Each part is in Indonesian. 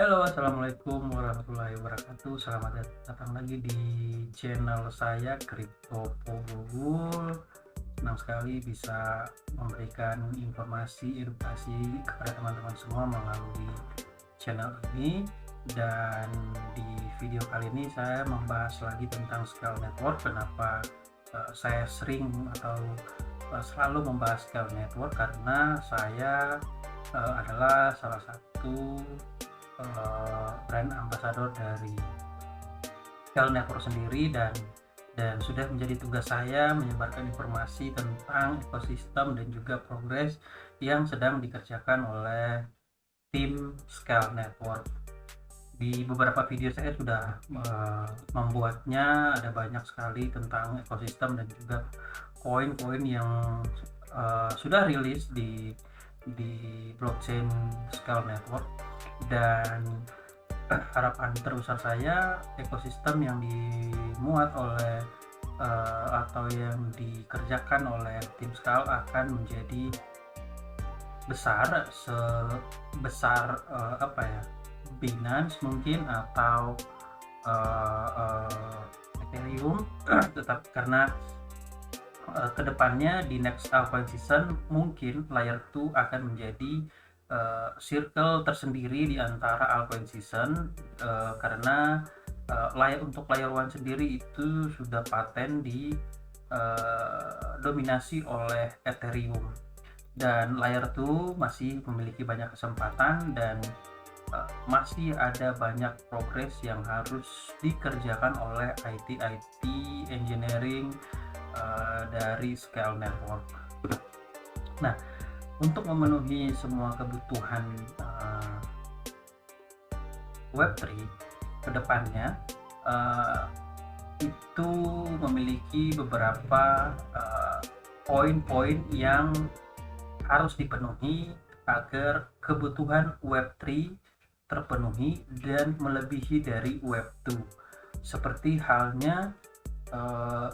Halo, assalamualaikum warahmatullahi wabarakatuh. Selamat datang lagi di channel saya Crypto Pogul. Senang sekali bisa memberikan informasi edukasi kepada teman-teman semua melalui channel ini. Dan di video kali ini saya membahas lagi tentang scale network. Kenapa saya sering atau selalu membahas scale network, karena saya adalah salah satu brand ambassador dari Scale Network sendiri, dan sudah menjadi tugas saya menyebarkan informasi tentang ekosistem dan juga progres yang sedang dikerjakan oleh tim Scale Network. Di beberapa video saya sudah membuatnya, ada banyak sekali tentang ekosistem dan juga koin-koin yang sudah rilis di blockchain Scale Network. Dan harapan terbesar saya, ekosistem yang dimuat oleh atau yang dikerjakan oleh tim Scale akan menjadi besar, sebesar Binance mungkin, atau Ethereum. Tetap karena kedepannya di next altcoin season mungkin layer 2 akan menjadi circle tersendiri di antara altcoin season, karena untuk layer 1 sendiri itu sudah paten di dominasi oleh Ethereum, dan layer 2 masih memiliki banyak kesempatan, dan masih ada banyak progres yang harus dikerjakan oleh IT engineering dari Scale Network. Nah, untuk memenuhi semua kebutuhan Web3 kedepannya, itu memiliki beberapa poin-poin yang harus dipenuhi agar kebutuhan Web3 terpenuhi dan melebihi dari Web2, seperti halnya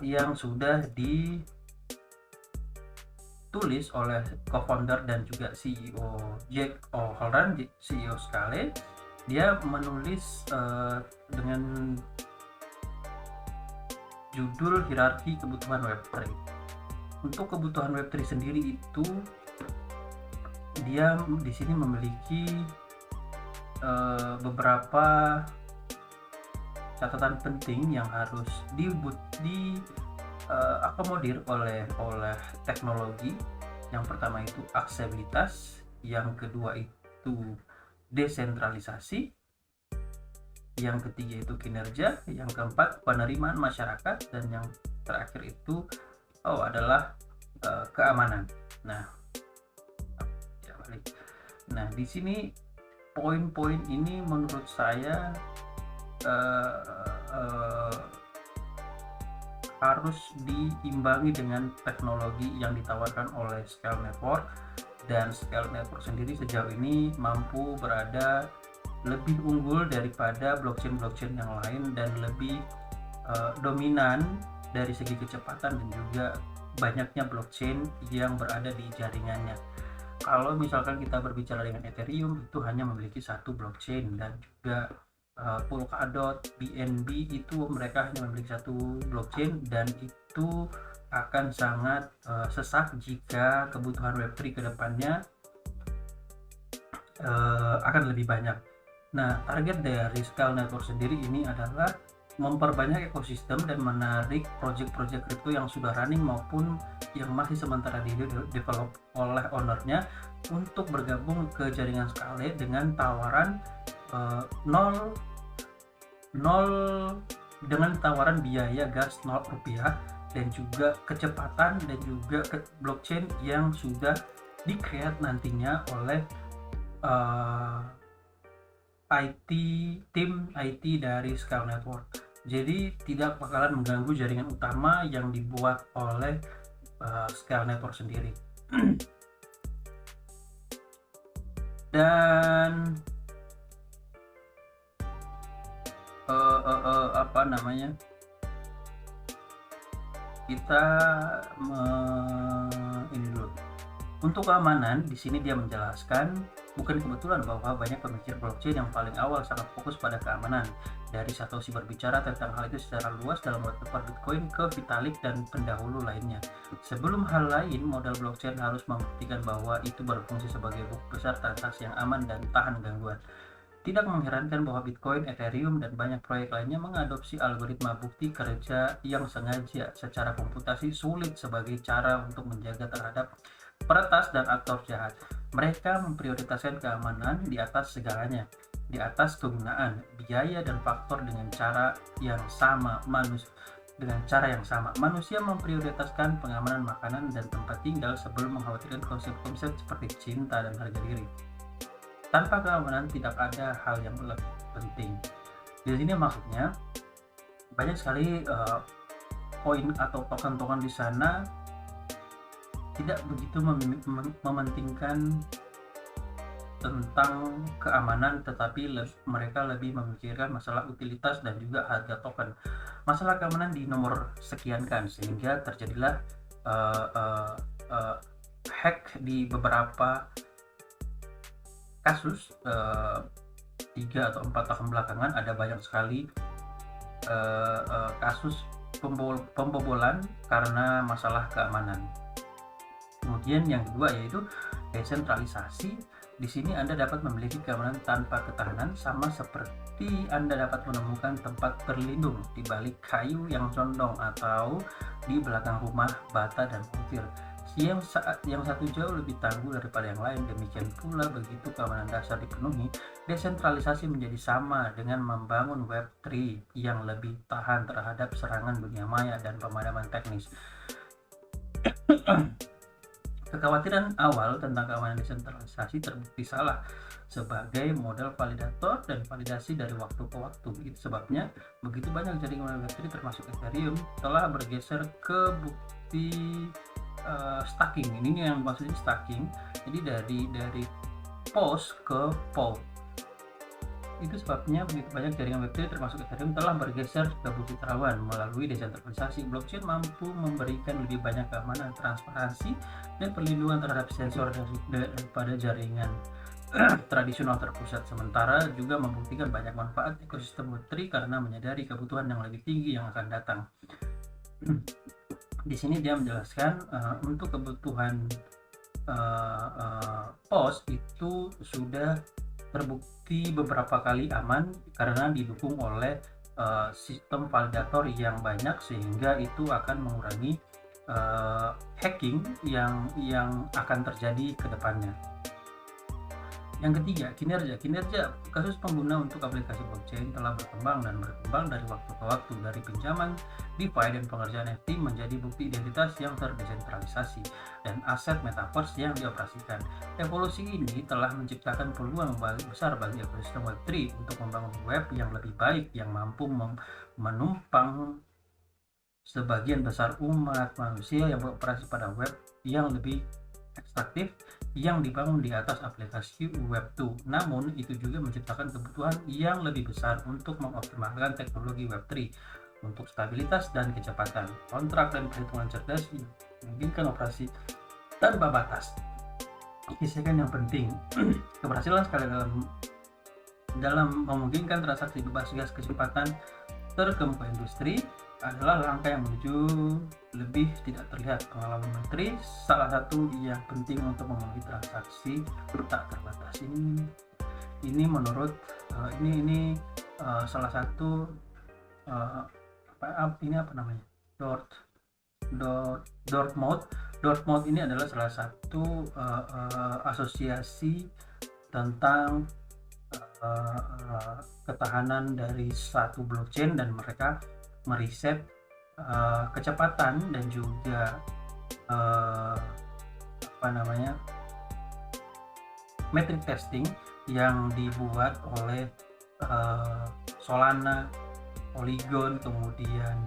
yang sudah ditulis oleh co-founder dan juga CEO Jack O'Halloran, CEO Scale. Dia menulis dengan judul hierarki kebutuhan Web3. Untuk kebutuhan Web3 sendiri itu, dia di sini memiliki beberapa catatan penting yang harus diakomodir oleh teknologi. Yang pertama itu aksesibilitas, yang kedua itu desentralisasi, yang ketiga itu kinerja, yang keempat penerimaan masyarakat, dan yang terakhir itu adalah keamanan. Nah, di sini poin-poin ini menurut saya harus diimbangi dengan teknologi yang ditawarkan oleh Scale Network, dan Scale Network sendiri sejauh ini mampu berada lebih unggul daripada blockchain-blockchain yang lain, dan lebih dominan dari segi kecepatan dan juga banyaknya blockchain yang berada di jaringannya. Kalau misalkan kita berbicara dengan Ethereum, itu hanya memiliki satu blockchain, dan juga Polkadot, BNB itu mereka hanya memiliki satu blockchain, dan itu akan sangat sesak jika kebutuhan Web3 ke depannya akan lebih banyak. Nah, target dari Scale Network sendiri ini adalah memperbanyak ekosistem dan menarik project-project kripto yang sudah running maupun yang masih sementara di develop oleh ownernya untuk bergabung ke jaringan Scale dengan tawaran dengan tawaran biaya gas 0 rupiah, dan juga kecepatan, dan juga blockchain yang sudah di-create nantinya oleh tim IT dari Scale Network. Jadi tidak bakalan mengganggu jaringan utama yang dibuat oleh Scale Network sendiri. Dan kita ini dulu. Untuk keamanan, di sini dia menjelaskan Bukan kebetulan bahwa banyak pemikir blockchain yang paling awal sangat fokus pada keamanan. Dari Satoshi berbicara tentang hal itu secara luas dalam white paper Bitcoin ke Vitalik dan pendahulu lainnya. Sebelum hal lain, modal blockchain harus membuktikan bahwa itu berfungsi sebagai bukti besar transaksi yang aman dan tahan gangguan. Tidak mengherankan bahwa Bitcoin, Ethereum, dan banyak proyek lainnya mengadopsi algoritma bukti kerja yang sengaja secara komputasi sulit sebagai cara untuk menjaga terhadap peretas dan aktor jahat. Mereka memprioritaskan keamanan di atas segalanya, di atas kegunaan, biaya, dan faktor dengan cara yang sama. Manusia memprioritaskan pengamanan makanan dan tempat tinggal sebelum mengkhawatirkan konsep-konsep seperti cinta dan harga diri. Tanpa keamanan tidak ada hal yang lebih penting. Di sini maksudnya banyak sekali koin atau token-token di sana tidak begitu mementingkan tentang keamanan, tetapi mereka lebih memikirkan masalah utilitas dan juga harga token. Masalah keamanan di nomor sekiankan sehingga terjadilah hack di beberapa kasus. 3 atau 4 tahun belakangan ada banyak sekali kasus pembobolan karena masalah keamanan. Kemudian yang kedua yaitu desentralisasi. Di sini Anda dapat memiliki keamanan tanpa ketahanan, sama seperti Anda dapat menemukan tempat berlindung di balik kayu yang condong atau di belakang rumah bata dan kutil. Yang satu jauh lebih tangguh daripada yang lain. Demikian pula begitu keamanan dasar dipenuhi, desentralisasi menjadi sama dengan membangun Web3 yang lebih tahan terhadap serangan dunia maya dan pemadaman teknis. Kekhawatiran awal tentang keamanan desentralisasi terbukti salah sebagai model validator dan validasi dari waktu ke waktu. Itu sebabnya begitu banyak jaringan Web3 termasuk Ethereum telah bergeser ke bukti stacking. Ini yang maksudnya stacking. Jadi dari POS ke POW. Itu sebabnya begitu banyak jaringan Web3 termasuk Ethereum telah bergeser ke bukti terawan. Melalui desentralisasi, blockchain mampu memberikan lebih banyak keamanan, transparansi, dan perlindungan terhadap sensor daripada jaringan tradisional terpusat. Sementara juga membuktikan banyak manfaat ekosistem Web3 karena menyadari kebutuhan yang lebih tinggi yang akan datang. Di sini dia menjelaskan untuk kebutuhan POS itu sudah terbukti beberapa kali aman karena didukung oleh sistem validator yang banyak, sehingga itu akan mengurangi hacking yang akan terjadi ke depannya. Yang ketiga, kinerja. Kasus pengguna untuk aplikasi blockchain telah berkembang dari waktu ke waktu, dari pinjaman DeFi dan pengerjaan NFT menjadi bukti identitas yang terdesentralisasi dan aset metaverse yang dioperasikan. Evolusi ini telah menciptakan peluang besar bagi ekosistem Web3 untuk membangun web yang lebih baik, yang mampu menumpang sebagian besar umat manusia yang beroperasi pada web yang lebih ekstraktif yang dibangun di atas aplikasi Web2. Namun itu juga menciptakan kebutuhan yang lebih besar untuk mengoptimalkan teknologi Web3 untuk stabilitas dan kecepatan. Kontrak dan perhitungan cerdas memungkinkan operasi tanpa batas. Kisahkan yang penting, keberhasilan skala dalam memungkinkan transaksi bebas gas kecepatan terkemuka industri adalah langkah yang menuju lebih tidak terlihat. Pengalaman menteri salah satu yang penting untuk memenuhi transaksi tak terbatas ini menurut salah satu Dortmund ini adalah salah satu asosiasi tentang ketahanan dari satu blockchain, dan mereka meriset kecepatan dan juga metric testing yang dibuat oleh Solana, Polygon, kemudian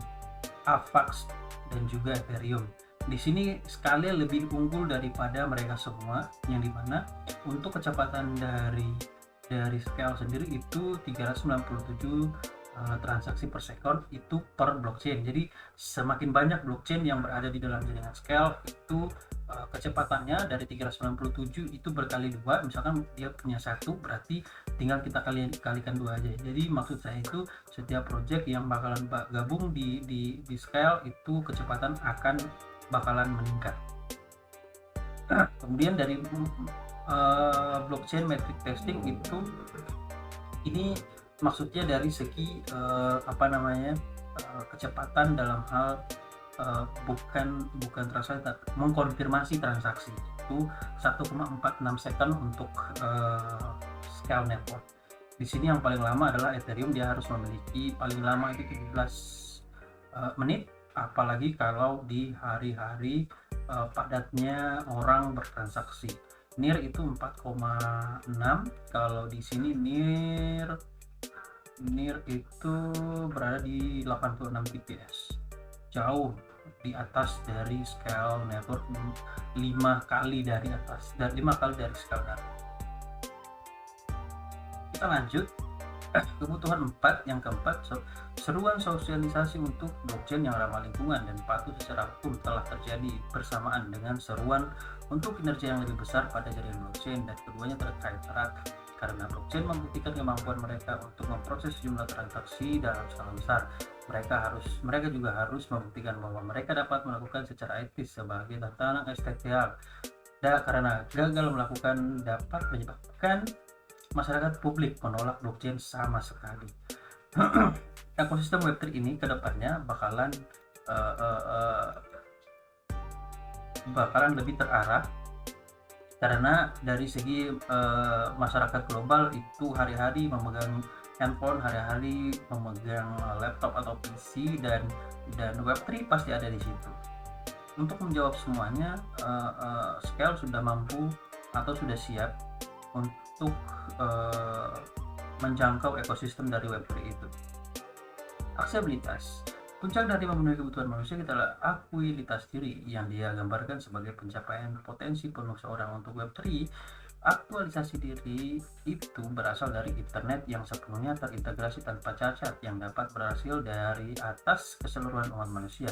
Avax dan juga Ethereum. Di sini skala lebih unggul daripada mereka semua, yang dimana untuk kecepatan dari scale sendiri itu 397 transaksi per second itu per blockchain. Jadi semakin banyak blockchain yang berada di dalam jaringan Scale itu kecepatannya dari 397 itu berkali 2. Misalkan dia punya 1, berarti tinggal kita kalikan 2 aja. Jadi maksud saya itu setiap project yang bakalan gabung di Scale itu kecepatan akan bakalan meningkat. Kemudian dari blockchain metric testing itu, ini maksudnya dari segi kecepatan dalam hal bukan transaksi, mengkonfirmasi transaksi itu 1,46 second untuk Scale network. Di sini yang paling lama adalah Ethereum, dia harus memiliki paling lama itu 17 menit, apalagi kalau di hari-hari padatnya orang bertransaksi. NIR itu 4,6. Kalau di sini NIR itu berada di 86 TPS, jauh di atas dari Scale network, 5 kali dari atas, dan 5 kali dari Scale network. Kita lanjut kebutuhan 4. Yang keempat, seruan sosialisasi untuk blockchain yang ramah lingkungan dan patuh secara hukum telah terjadi bersamaan dengan seruan untuk kinerja yang lebih besar pada jaringan blockchain, dan keduanya terkait erat karena blockchain membuktikan kemampuan mereka untuk memproses jumlah transaksi dalam skala besar. Mereka juga harus membuktikan bahwa mereka dapat melakukan secara etis sebagai tantangan eksistensial, karena gagal melakukan dapat menyebabkan masyarakat publik menolak blockchain sama sekali. Ekosistem Web3 ini kedepannya bakalan lebih terarah, karena dari segi masyarakat global itu hari-hari memegang handphone, hari-hari memegang laptop atau PC, dan Web3 pasti ada di situ. Untuk menjawab semuanya, Scale sudah mampu atau sudah siap untuk menjangkau ekosistem dari Web3 itu. Aksesibilitas. Puncak dari memenuhi kebutuhan manusia adalah akuilitas diri yang dia gambarkan sebagai pencapaian potensi penuh seorang untuk Web3. Aktualisasi diri itu berasal dari internet yang sepenuhnya terintegrasi tanpa cacat, yang dapat berhasil dari atas keseluruhan umat manusia.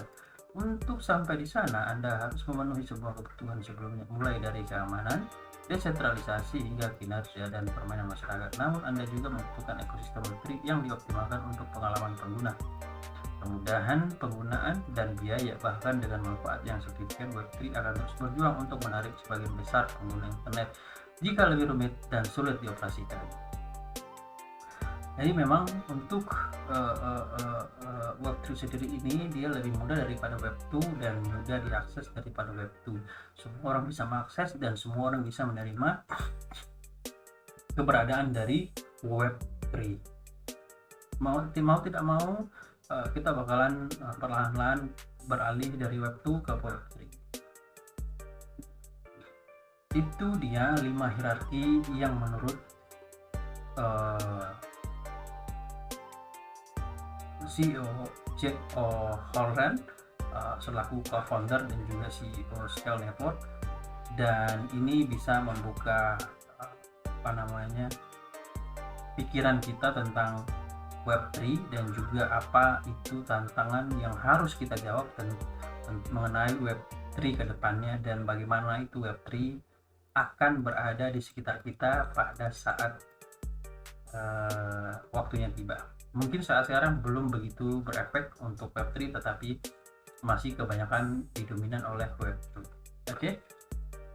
Untuk sampai di sana, Anda harus memenuhi semua kebutuhan sebelumnya, mulai dari keamanan, desentralisasi hingga kinerja dan permainan masyarakat. Namun Anda juga membutuhkan ekosistem Web3 yang dioptimalkan untuk pengalaman pengguna, kemudahan penggunaan, dan biaya. Bahkan dengan manfaat yang signifikan, Web3 akan terus berjuang untuk menarik sebagian besar pengguna internet jika lebih rumit dan sulit dioperasikan. Jadi memang untuk Web3 sendiri ini dia lebih mudah daripada Web2 dan mudah diakses daripada Web2. Semua orang bisa mengakses dan semua orang bisa menerima keberadaan dari Web3. Mau tidak mau, kita bakalan perlahan-lahan beralih dari Web2 ke Web3. Itu dia 5 hierarki yang menurut CEO Jack O'Halloran selaku co-founder dan juga CEO Scale Network, dan ini bisa membuka pikiran kita tentang Web3 dan juga apa itu tantangan yang harus kita jawab mengenai Web3 ke depannya, dan bagaimana itu Web3 akan berada di sekitar kita pada saat waktunya tiba. Mungkin saat sekarang belum begitu berefek untuk Web3, tetapi masih kebanyakan didominan oleh Web2. Oke,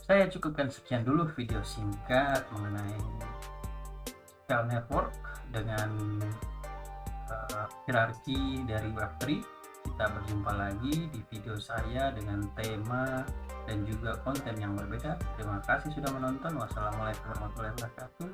saya cukupkan sekian dulu video singkat mengenai Scale Network dengan hierarki dari Web3. Kita berjumpa lagi di video saya dengan tema dan juga konten yang berbeda. Terima kasih sudah menonton. Wassalamualaikum warahmatullahi wabarakatuh.